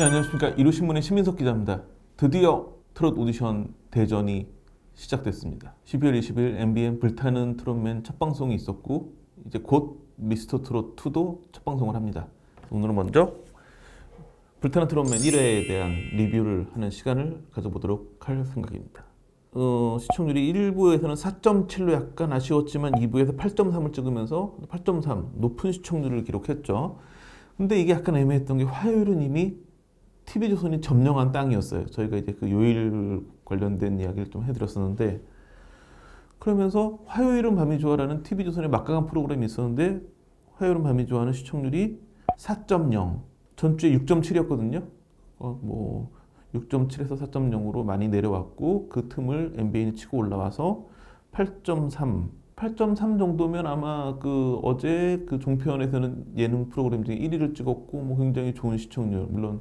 네, 안녕하십니까. 이루신문의 신민석 기자입니다. 드디어 트롯 오디션 대전이 시작됐습니다. 12월 20일 MBN 불타는 트롯맨 첫 방송이 있었고 이제 곧 미스터 트롯 2도 첫 방송을 합니다. 오늘은 먼저 불타는 트롯맨 1회에 대한 리뷰를 하는 시간을 가져보도록 할 생각입니다. 시청률이 1부에서는 4.7로 약간 아쉬웠지만 2부에서 8.3을 찍으면서 8.3 높은 시청률을 기록했죠. 근데 이게 약간 애매했던 게 화요일은 이미 TV조선이 점령한 땅이었어요. 저희가 이제 그 요일 관련된 이야기를 좀 해드렸었는데, 그러면서 화요일은 밤이 좋아라는 TV조선의 막강한 프로그램이 있었는데 화요일은 밤이 좋아하는 시청률이 4.0, 전주에 6.7이었거든요. 6.7에서 4.0으로 많이 내려왔고 그 틈을 MBN이 치고 올라와서 8.3 정도면 아마 그 어제 그 종편에서는 예능 프로그램 중에 1위를 찍었고 뭐 굉장히 좋은 시청률. 물론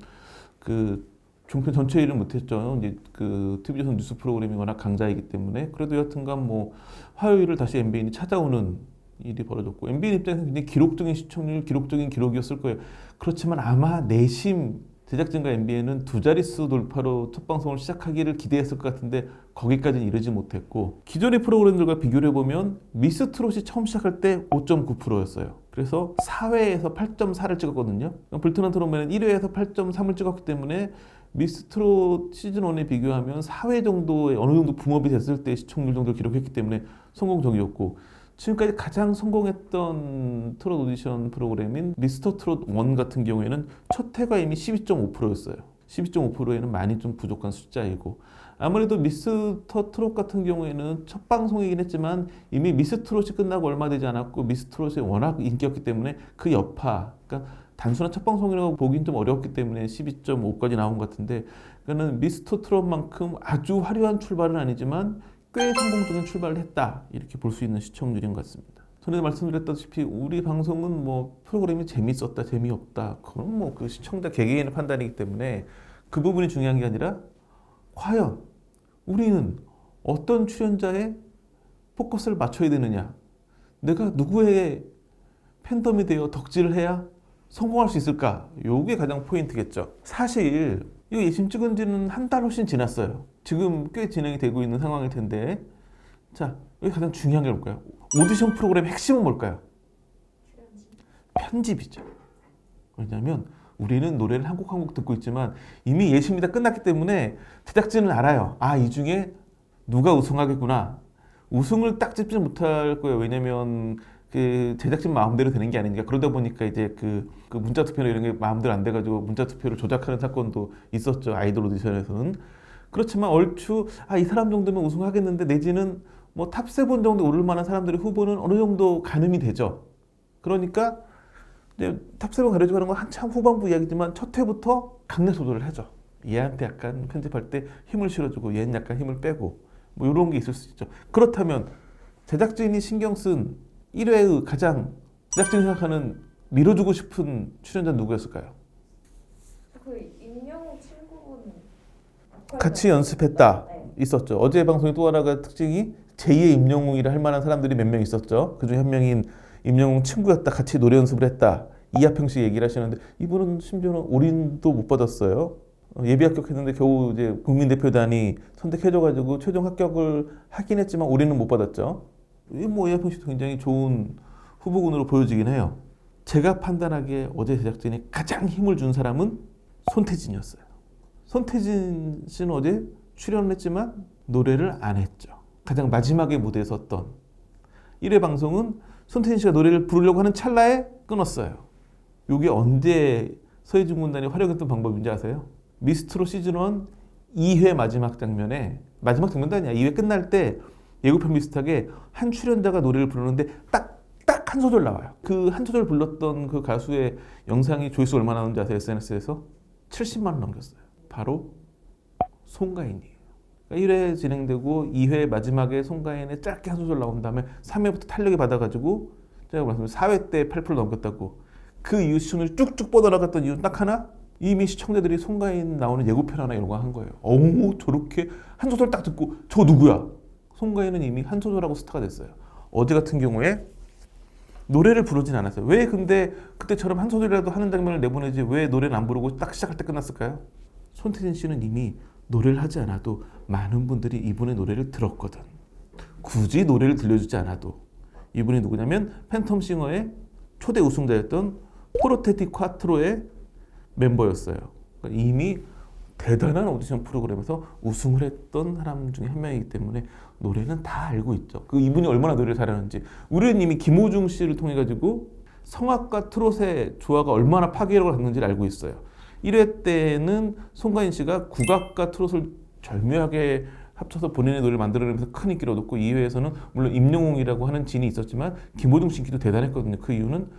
그 종편 전체 일은 못했죠. 이제 그 TV조선 뉴스 프로그램이 워낙 강자이기 때문에. 그래도 여하튼간 뭐 화요일을 다시 MBN이 찾아오는 일이 벌어졌고, MBN 입장에서는 굉장히 기록적인 시청률, 기록적인 기록이었을 거예요. 그렇지만 아마 내심 제작진과 MBN은 두 자릿수 돌파로 첫 방송을 시작하기를 기대했을 것 같은데 거기까지는 이르지 못했고, 기존의 프로그램들과 비교를 해보면 미스트롯이 처음 시작할 때 5.9%였어요. 그래서 4회에서 8.4를 찍었거든요. 불타는 트롯맨은 1회에서 8.3을 찍었기 때문에 미스트롯 시즌1에 비교하면 4회 정도의 어느 정도 붕업이 됐을 때 시청률 정도를 기록했기 때문에 성공적이었고, 지금까지 가장 성공했던 트롯 오디션 프로그램인 미스터 트롯 1 같은 경우에는 첫 회가 이미 12.5%였어요. 12.5%에는 많이 좀 부족한 숫자이고, 아무래도 미스터 트롯 같은 경우에는 첫 방송이긴 했지만 이미 미스 트롯이 끝나고 얼마 되지 않았고 미스 트롯이 워낙 인기였기 때문에 그 여파, 그러니까 단순한 첫 방송이라고 보긴 좀 어렵기 때문에 12.5까지 나온 것 같은데, 그러니까는 미스터 트롯만큼 아주 화려한 출발은 아니지만 꽤 성공적인 출발을 했다, 이렇게 볼 수 있는 시청률인 것 같습니다. 전에 말씀드렸다시피 우리 방송은 뭐 프로그램이 재밌었다 재미없다 그건 뭐 그 시청자 개개인의 판단이기 때문에 그 부분이 중요한 게 아니라 과연 우리는 어떤 출연자에 포커스를 맞춰야 되느냐, 내가 누구의 팬덤이 되어 덕질을 해야 성공할 수 있을까, 요게 가장 포인트겠죠. 사실 이거 예심 찍은 지는 한 달 훨씬 지났어요. 지금 꽤 진행이 되고 있는 상황일 텐데, 자, 여기 가장 중요한 게 뭘까요? 오디션 프로그램의 핵심은 뭘까요? 편집이죠. 왜냐하면 우리는 노래를 한 곡 한 곡 듣고 있지만 이미 예심이 다 끝났기 때문에 제작진은 알아요. 아, 이 중에 누가 우승하겠구나. 우승을 딱 짚지 못할 거예요. 왜냐면 그 제작진 마음대로 되는 게 아니니까. 그러다 보니까 이제 그 문자 투표나 이런 게 마음대로 안 돼가지고 문자 투표를 조작하는 사건도 있었죠. 아이돌 오디션에서는. 그렇지만 얼추 이 사람 정도면 우승하겠는데, 내지는 뭐 탑7 정도 오를 만한 사람들의 후보는 어느 정도 가늠이 되죠. 그러니까 이제 탑7 가려주고 하는 건 한참 후반부 이야기지만 첫 회부터 강약 조절을 하죠. 얘한테 약간 편집할 때 힘을 실어주고 얘는 약간 힘을 빼고 뭐 이런 게 있을 수 있죠. 그렇다면 제작진이 신경 쓴 1회의 가장 제작진이 생각하는 밀어주고 싶은 출연자 누구였을까요? 그 임영웅 친구분 같이 연습했다. 네. 있었죠. 어제 방송의 또 하나가 특징이 제2의 임영웅이라 할 만한 사람들이 몇 명 있었죠. 그중에 한 명인 임영웅 친구였다. 같이 노래 연습을 했다. 이하평 씨 얘기를 하시는데, 이분은 심지어는 올인도 못 받았어요. 예비 합격했는데 겨우 이제 국민대표단이 선택해줘가지고 최종 합격을 하긴 했지만 올인은 못 받았죠. 뭐 이하평 씨도 굉장히 좋은 후보군으로 보여지긴 해요. 제가 판단하기에 어제 제작진이 가장 힘을 준 사람은 손태진이었어요. 손태진 씨는 어제 출연을 했지만 노래를 안 했죠. 가장 마지막에 무대에 섰던 1회 방송은 손태진 씨가 노래를 부르려고 하는 찰나에 끊었어요. 이게 언제 서혜진 군단이 활용했던 방법인지 아세요? 미스트롯 시즌1 2회 마지막 장면에, 마지막 장면도 아니야, 2회 끝날 때 예고편 비슷하게 한 출연자가 노래를 부르는데 딱 한 소절 나와요. 그 한 소절 불렀던 그 가수의 영상이 조회수 얼마나 나오는지 아세요? SNS에서 70만 원 넘겼어요. 바로 송가인이에요. 그러니까 1회 진행되고 2회 마지막에 송가인의 짧게 한 소절 나온 다음에 3회부터 탄력이 받아가지고 제가 말씀드린 4회 때 8% 넘겼다고. 그 이후 시청률이 쭉쭉 뻗어나갔던 이유는 딱 하나, 이미 시청자들이 송가인 나오는 예고편 하나 이런 거 한 거예요. 어우, 저렇게 한 소절 딱 듣고 저 누구야? 송가인은 이미 한 소절하고 스타가 됐어요. 어제 같은 경우에 노래를 부르진 않았어요. 왜 근데 그때처럼 한 소절이라도 하는 장면을 내보내지 왜 노래는 안 부르고 딱 시작할 때 끝났을까요? 손태진 씨는 이미 노래를 하지 않아도 많은 분들이 이분의 노래를 들었거든. 굳이 노래를 들려주지 않아도. 이분이 누구냐면 팬텀싱어의 초대 우승자였던 포르테티 콰트로의 멤버였어요. 그러니까 이미 대단한 오디션 프로그램에서 우승을 했던 사람 중에 한 명이기 때문에 노래는 다 알고 있죠. 그 이분이 얼마나 노래를 잘하는지. 우리는 이미 김호중 씨를 통해 가지고 성악과 트롯의 조화가 얼마나 파괴력을 갖는지를 알고 있어요. 1회 때는 송가인 씨가 국악과 트롯을 절묘하게 합쳐서 본인의 노래를 만들어내면서 큰 인기를 얻었고 2회에서는 물론 임영웅이라고 하는 진이 있었지만 김호중 씨 인기도 대단했거든요. 그 이유는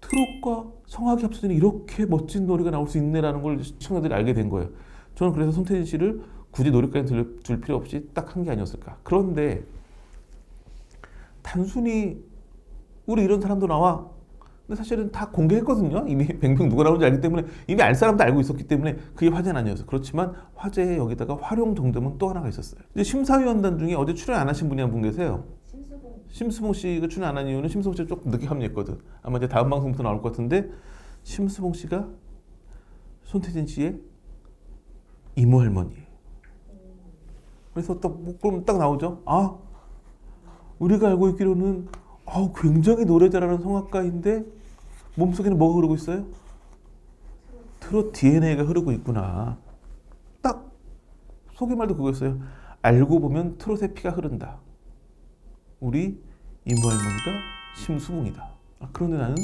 트롯과 성악이 합쳐지는 이렇게 멋진 노래가 나올 수 있네라는 걸 시청자들이 알게 된 거예요. 저는 그래서 손태진 씨를 굳이 노래까지 들려줄 필요 없이 딱 한 게 아니었을까. 그런데 단순히 우리 이런 사람도 나와. 근데 사실은 다 공개했거든요. 이미 뱅뱅 누가 나오는지 알기 때문에 이미 알 사람도 알고 있었기 때문에 그게 화제는 아니었어요. 그렇지만 화제에 여기다가 활용 정점은 또 하나가 있었어요. 이제 심사위원단 중에 어제 출연 안 하신 분이 한 분 계세요. 심수봉 씨가 출연 안 한 이유는 심수봉 씨가 조금 늦게 합류했거든. 아마 이제 다음 방송부터 나올 것 같은데 심수봉 씨가 손태진 씨의 이모 할머니예요. 그래서 그럼 딱 나오죠. 우리가 알고 있기로는 굉장히 노래 잘하는 성악가인데 몸속에는 뭐가 흐르고 있어요? 트롯 DNA가 흐르고 있구나. 딱 소개말도 그거였어요. 알고 보면 트롯의 피가 흐른다. 우리 이모 할머니가 심수봉이다. 그런데 나는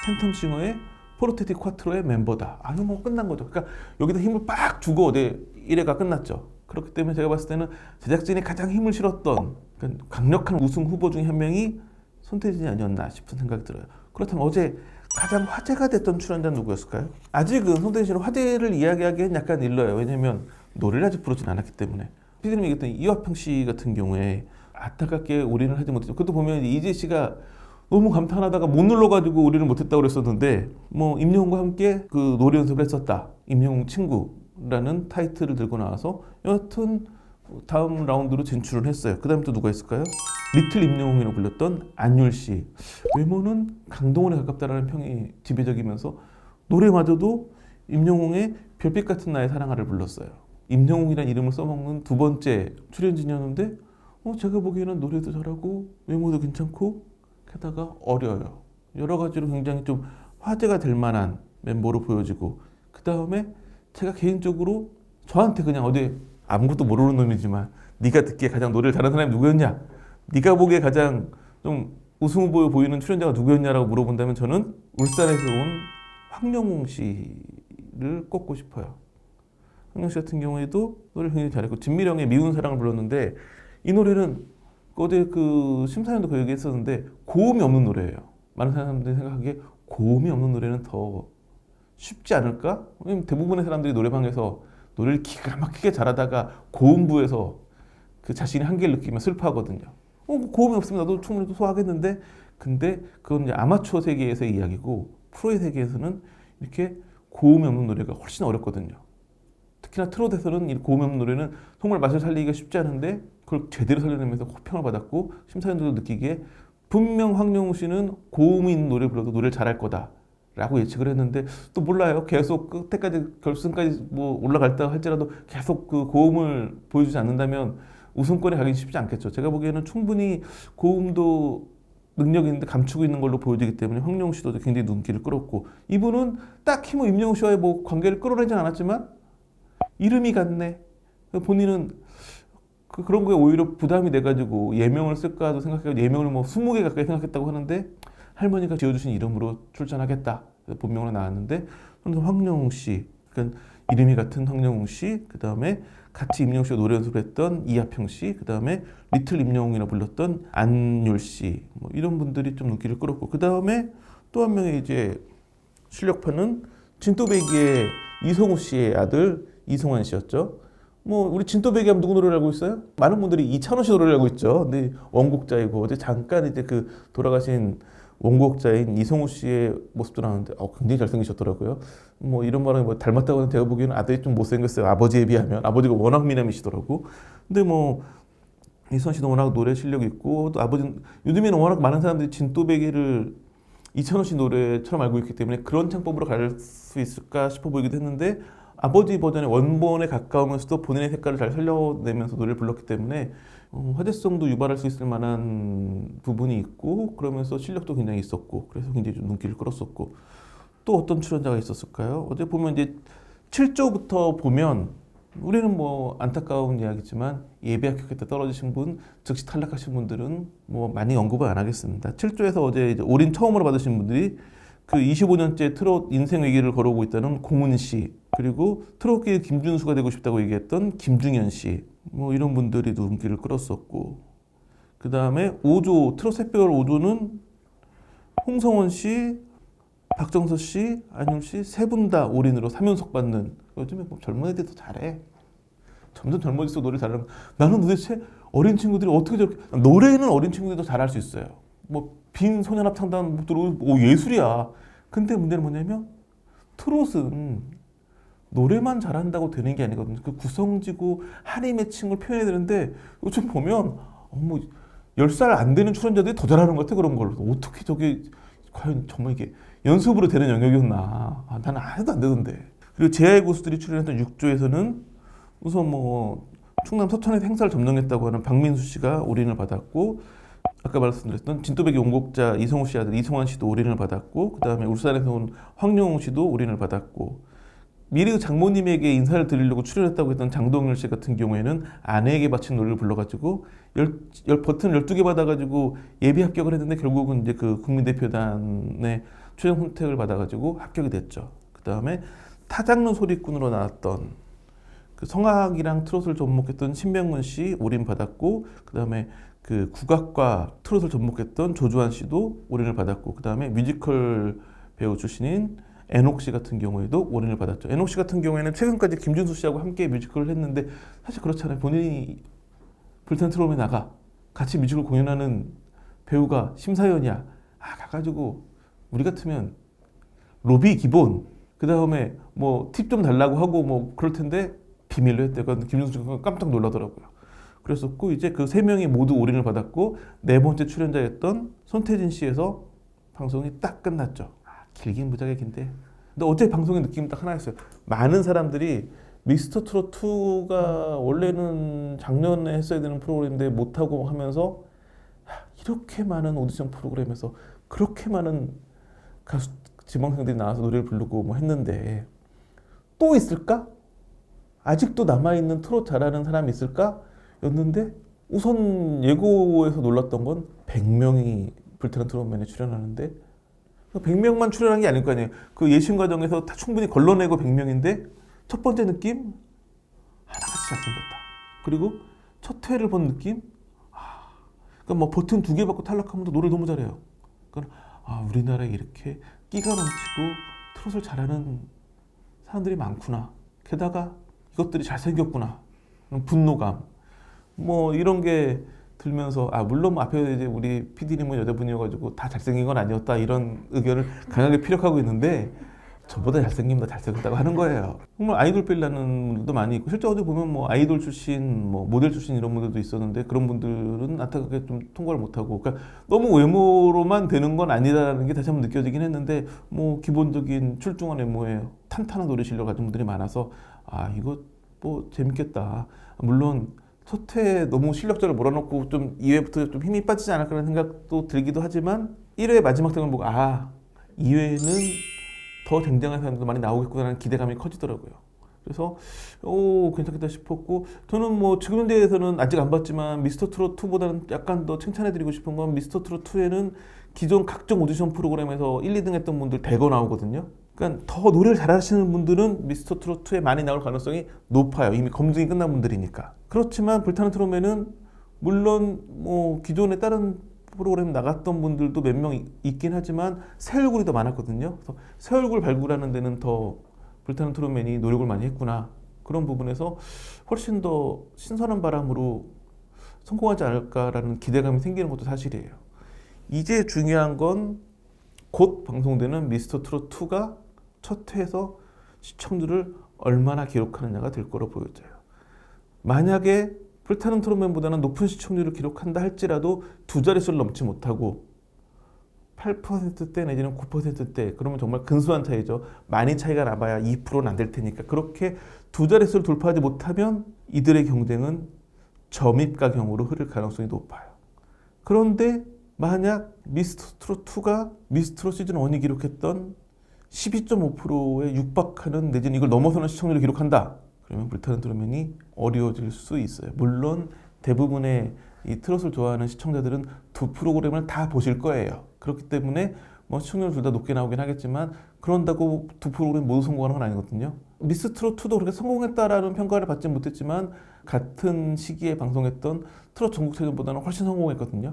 팬텀싱어의 포르테티 콰트로의 멤버다. 이거 뭐 끝난 거죠. 그러니까 여기다 힘을 빡 주고 1회가 끝났죠. 그렇기 때문에 제가 봤을 때는 제작진이 가장 힘을 실었던 그러니까 강력한 우승 후보 중에 한 명이 손태진이 아니었나 싶은 생각이 들어요. 그렇다면 어제 가장 화제가 됐던 출연자는 누구였을까요? 아직은 손태진 씨는 화제를 이야기하기엔 약간 일러요. 왜냐면 노래를 아직 부르진 않았기 때문에. 피디님이 얘기했던 이화평 씨 같은 경우에 안타깝게 올인을 하지 못했죠. 그것도 보면 이재 씨가 너무 감탄하다가 못 눌러가지고 올인을 못했다고 그랬었는데 뭐 임영웅과 함께 그 노래 연습을 했었다. 임영웅 친구라는 타이틀을 들고 나와서 여하튼 다음 라운드로 진출을 했어요. 그 다음에 또 누가 있을까요? 리틀 임영웅이라고 불렸던 안율 씨. 외모는 강동원에 가깝다라는 평이 지배적이면서 노래마저도 임영웅의 별빛 같은 나의 사랑아를 불렀어요. 임영웅이라는 이름을 써먹는 두 번째 출연진이었는데 제가 보기에는 노래도 잘하고 외모도 괜찮고 게다가 어려요. 여러 가지로 굉장히 좀 화제가 될 만한 멤버로 보여지고 그 다음에 제가 개인적으로 저한테 그냥 어디 아무것도 모르는 놈이지만 네가 듣기에 가장 노래를 잘하는 사람이 누구였냐? 네가 보기에 가장 좀 우승 후보에 보이는 출연자가 누구였냐라고 물어본다면 저는 울산에서 온 황영웅 씨를 꼽고 싶어요. 황영웅 씨 같은 경우에도 노래를 굉장히 잘했고 진미령의 미운 사랑을 불렀는데 이 노래는 어제 그 심사위원도 그 얘기했었는데 고음이 없는 노래예요. 많은 사람들이 생각하기에 고음이 없는 노래는 더 쉽지 않을까? 왜냐면 대부분의 사람들이 노래방에서 노래를 기가 막히게 잘하다가 고음부에서 그 자신의 한계를 느끼면 슬퍼하거든요. 고음이 없으면 나도 충분히 소화하겠는데 근데 그건 이제 아마추어 세계에서의 이야기고 프로의 세계에서는 이렇게 고음이 없는 노래가 훨씬 어렵거든요. 특히나 트롯에서는 이 고음이 없는 노래는 정말 맛을 살리기가 쉽지 않은데 그걸 제대로 살려내면서 호평을 받았고 심사위원들도 느끼기에 분명 황영우 씨는 고음이 있는 노래 불러도 노래를 잘할 거다 라고 예측을 했는데 또 몰라요. 계속 끝에까지 결승까지 뭐 올라갈다 할지라도 계속 그 고음을 보여주지 않는다면 우승권에 가기 쉽지 않겠죠. 제가 보기에는 충분히 고음도 능력이 있는데 감추고 있는 걸로 보여지기 때문에 황영우 씨도 굉장히 눈길을 끌었고 이분은 딱히 뭐 임영웅 씨와의 뭐 관계를 끌어내진 않았지만 이름이 같네. 본인은 그런 거에 오히려 부담이 돼가지고 예명을 쓸까도 생각해서 예명을 뭐 20개 가까이 생각했다고 하는데 할머니가 지어주신 이름으로 출전하겠다. 본명으로 나왔는데 황영웅 씨, 그러니까 이름이 같은 황영웅 씨, 그 다음에 같이 임영웅 씨가 노래 연습을 했던 이하평 씨, 그 다음에 리틀 임영웅이라 불렀던 안율 씨, 뭐 이런 분들이 좀 눈길을 끌었고 그 다음에 또 한 명의 이제 실력파는 진또배기의 이성우 씨의 아들 이성환 씨였죠. 뭐 우리 진또배기 하면 누구 노래를 알고 있어요? 많은 분들이 이찬원 씨 노래를 알고 있죠. 근데 원곡자이고 어제 잠깐 이제 그 돌아가신 원곡자인 이성우 씨의 모습도 나오는데 굉장히 잘생기셨더라고요. 뭐 이런 말은 뭐 닮았다고 하는 제가 보기에는 아들이 좀 못생겼어요. 아버지에 비하면 아버지가 워낙 미남이시더라고. 근데 뭐 이선 씨도 워낙 노래 실력이 있고 또 아버지 요즘에는 워낙 많은 사람들이 진또배기를 이찬원 씨 노래처럼 알고 있기 때문에 그런 창법으로 갈 수 있을까 싶어 보이기도 했는데 아버지 버전의 원본에 가까우면서도 본인의 색깔을 잘 살려내면서 노래를 불렀기 때문에 화제성도 유발할 수 있을 만한 부분이 있고 그러면서 실력도 굉장히 있었고 그래서 굉장히 좀 눈길을 끌었었고 또 어떤 출연자가 있었을까요? 어제 보면 이제 7조부터 보면 우리는 뭐 안타까운 이야기지만 예비 합격할 때 떨어지신 분, 즉시 탈락하신 분들은 뭐 많이 언급을 안 하겠습니다. 7조에서 어제 이제 올인 처음으로 받으신 분들이 그 25년째 트롯 인생 위기를 걸어오고 있다는 공은 씨, 그리고 트롯계의 김준수가 되고 싶다고 얘기했던 김중현 씨, 뭐 이런 분들이 눈길을 끌었었고, 그 다음에 5조 트롯 새별 5조는 홍성원 씨, 박정서 씨, 안윤 씨 세 분 다 올인으로 3연속 받는. 요즘에 뭐 젊은 애들도 잘해. 점점 젊어질수록 노래 잘하는. 나는 도대체 어린 친구들이 어떻게 저렇게 노래는 어린 친구들도 잘할 수 있어요. 뭐 빈 소년 합창단 들어오고 오, 예술이야. 근데 문제는 뭐냐면 트롯은 노래만 잘한다고 되는 게 아니거든요. 그 구성지고 한이 맺힌 걸 표현해야 되는데 요즘 보면 뭐 10살 안 되는 출연자들이 더 잘하는 것 같아 그런 걸로. 어떻게 저게 과연 정말 이게 연습으로 되는 영역이었나. 아, 나는 해도 안 되던데. 그리고 제아의 고수들이 출연했던 6조에서는 우선 뭐 충남 서천에서 행사를 점령했다고 하는 박민수 씨가 올인을 받았고 아까 말씀드렸던 진또배기 원곡자 이성우 씨 아들 이성환 씨도 올인을 받았고 그 다음에 울산에서 온 황영웅 씨도 올인을 받았고 미리 장모님에게 인사를 드리려고 출연했다고 했던 장동률 씨 같은 경우에는 아내에게 바친 노래를 불러가지고 버튼 12개 받아가지고 예비 합격을 했는데 결국은 이제 그 국민대표단의 최종 선택을 받아가지고 합격이 됐죠. 그 다음에 타장르 소리꾼으로 나왔던 그 성악이랑 트롯을 접목했던 신명문 씨 올인 받았고 그 다음에 그 국악과 트롯을 접목했던 조주환 씨도 올인을 받았고 그 다음에 뮤지컬 배우 출신인 애녹 씨 같은 경우에도 올인을 받았죠. 애녹 씨 같은 경우에는 최근까지 김준수 씨하고 함께 뮤지컬을 했는데 사실 그렇잖아요. 본인이 불타는 트롯에 나가 같이 뮤지컬 공연하는 배우가 심사위원이야. 아 가가지고 우리 같으면 로비 기본 그 다음에 뭐 팁 좀 달라고 하고 뭐 그럴 텐데 비밀로 했대요. 김준수 씨가 깜짝 놀라더라고요. 그랬었고 이제 그 세 명이 모두 올인을 받았고 네 번째 출연자였던 손태진 씨에서 방송이 딱 끝났죠. 길긴 무지하게 긴데. 근데 어제 방송의 느낌이 딱 하나였어요. 많은 사람들이 미스터 트롯 2가 원래는 작년에 했어야 되는 프로그램인데 못하고 하면서 이렇게 많은 오디션 프로그램에서 그렇게 많은 가수 지망생들이 나와서 노래를 부르고 뭐 했는데 또 있을까? 아직도 남아있는 트롯 잘하는 사람이 있을까? 였는데 우선 예고에서 놀랐던 건 100명이 불타는 트롯맨에 출연하는데 100명만 출연한 게 아닐 거 아니에요. 그 예심 과정에서 다 충분히 걸러내고 100명인데 첫 번째 느낌 하나같이 잘생겼다. 그리고 첫 회를 본 느낌 그러니까 뭐 버튼 2개 받고 탈락하면도 노래 너무 잘해요. 그러니까 우리나라에 이렇게 끼가 넘치고 트롯을 잘하는 사람들이 많구나. 게다가 이것들이 잘생겼구나. 분노감 뭐 이런 게 들면서 물론 뭐 앞에 이제 우리 PD님은 여자분이어가지고 다 잘생긴 건 아니었다 이런 의견을 강하게 피력하고 있는데 저보다 잘생긴 더 잘생겼다고 하는 거예요. 정말 아이돌 뺄라는 분들도 많이 있고 실제 어디 보면 뭐 아이돌 출신, 뭐 모델 출신 이런 분들도 있었는데 그런 분들은 안타깝게 좀 통과를 못하고 그러니까 너무 외모로만 되는 건 아니다라는 게 다시 한번 느껴지긴 했는데 뭐 기본적인 출중한 외모에 탄탄한 노래 실력 가진 분들이 많아서 이거 뭐 재밌겠다. 물론 첫 회에 너무 실력자를 몰아넣고 좀 2회부터 좀 힘이 빠지지 않을까라는 생각도 들기도 하지만 1회 마지막 등을 보고 2회는 더 굉장한 사람도 많이 나오겠구나라는 기대감이 커지더라고요. 그래서 괜찮겠다 싶었고 저는 뭐 지금 현재에서는 아직 안 봤지만 미스터 트롯 2보다는 약간 더 칭찬해드리고 싶은 건 미스터 트롯 2에는 기존 각종 오디션 프로그램에서 1, 2등 했던 분들 대거 나오거든요. 그러니까 더 노래를 잘하시는 분들은 미스터 트롯 2에 많이 나올 가능성이 높아요. 이미 검증이 끝난 분들이니까. 그렇지만 불타는 트롯맨은 물론 뭐 기존에 다른 프로그램 나갔던 분들도 몇 명 있긴 하지만 새 얼굴이 더 많았거든요. 그래서 새 얼굴 발굴하는 데는 더 불타는 트롯맨이 노력을 많이 했구나. 그런 부분에서 훨씬 더 신선한 바람으로 성공하지 않을까라는 기대감이 생기는 것도 사실이에요. 이제 중요한 건 곧 방송되는 미스터 트롯 2가 첫 회에서 시청률을 얼마나 기록하느냐가 될 거로 보여져요. 만약에 불타는 트롯맨보다는 높은 시청률을 기록한다 할지라도 두 자릿수를 넘지 못하고 8%대 내지는 9%대 그러면 정말 근소한 차이죠. 많이 차이가 나봐야 2%는 안 될 테니까 그렇게 두 자릿수를 돌파하지 못하면 이들의 경쟁은 점입가경으로 흐를 가능성이 높아요. 그런데 만약 미스터 트롯 2가 미스터 트롯 시즌 1이 기록했던 12.5%에 육박하는 내지는 이걸 넘어서는 시청률을 기록한다. 그러면 불타는 트롯맨이 어려워질 수 있어요. 물론 대부분의 이 트롯을 좋아하는 시청자들은 두 프로그램을 다 보실 거예요. 그렇기 때문에 뭐 시청률 둘 다 높게 나오긴 하겠지만 그런다고 두 프로그램 모두 성공하는 건 아니거든요. 미스 트롯 2도 그렇게 성공했다라는 평가를 받지 못했지만 같은 시기에 방송했던 트롯 전국체전보다는 훨씬 성공했거든요.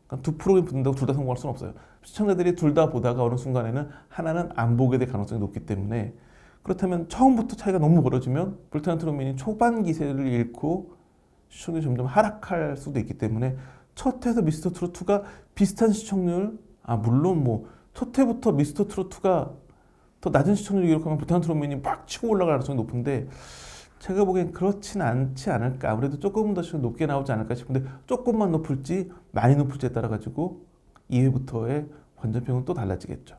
그러니까 두 프로그램 붙는다고 둘 다 성공할 수는 없어요. 시청자들이 둘 다 보다가 어느 순간에는 하나는 안 보게 될 가능성이 높기 때문에 그렇다면 처음부터 차이가 너무 벌어지면 불타는 트롯맨이 초반 기세를 잃고 시청률이 점점 하락할 수도 있기 때문에 첫 해에서 미스터 트롯 2가 비슷한 시청률, 물론 뭐 첫 해부터 미스터 트롯 2가 더 낮은 시청률을 기록하면 불타는 트롯맨이 막 치고 올라갈 가능성이 높은데 제가 보기엔 그렇진 않지 않을까. 아무래도 조금 더 높게 나오지 않을까 싶은데 조금만 높을지 많이 높을지에 따라 가지고 2회부터의 관전평은 또 달라지겠죠.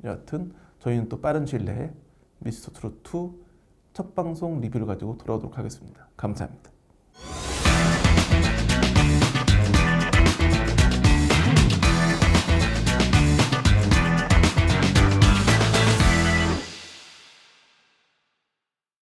여하튼 저희는 또 빠른 시일 내에 미스터 트롯 2 첫 방송 리뷰를 가지고 돌아오도록 하겠습니다. 감사합니다.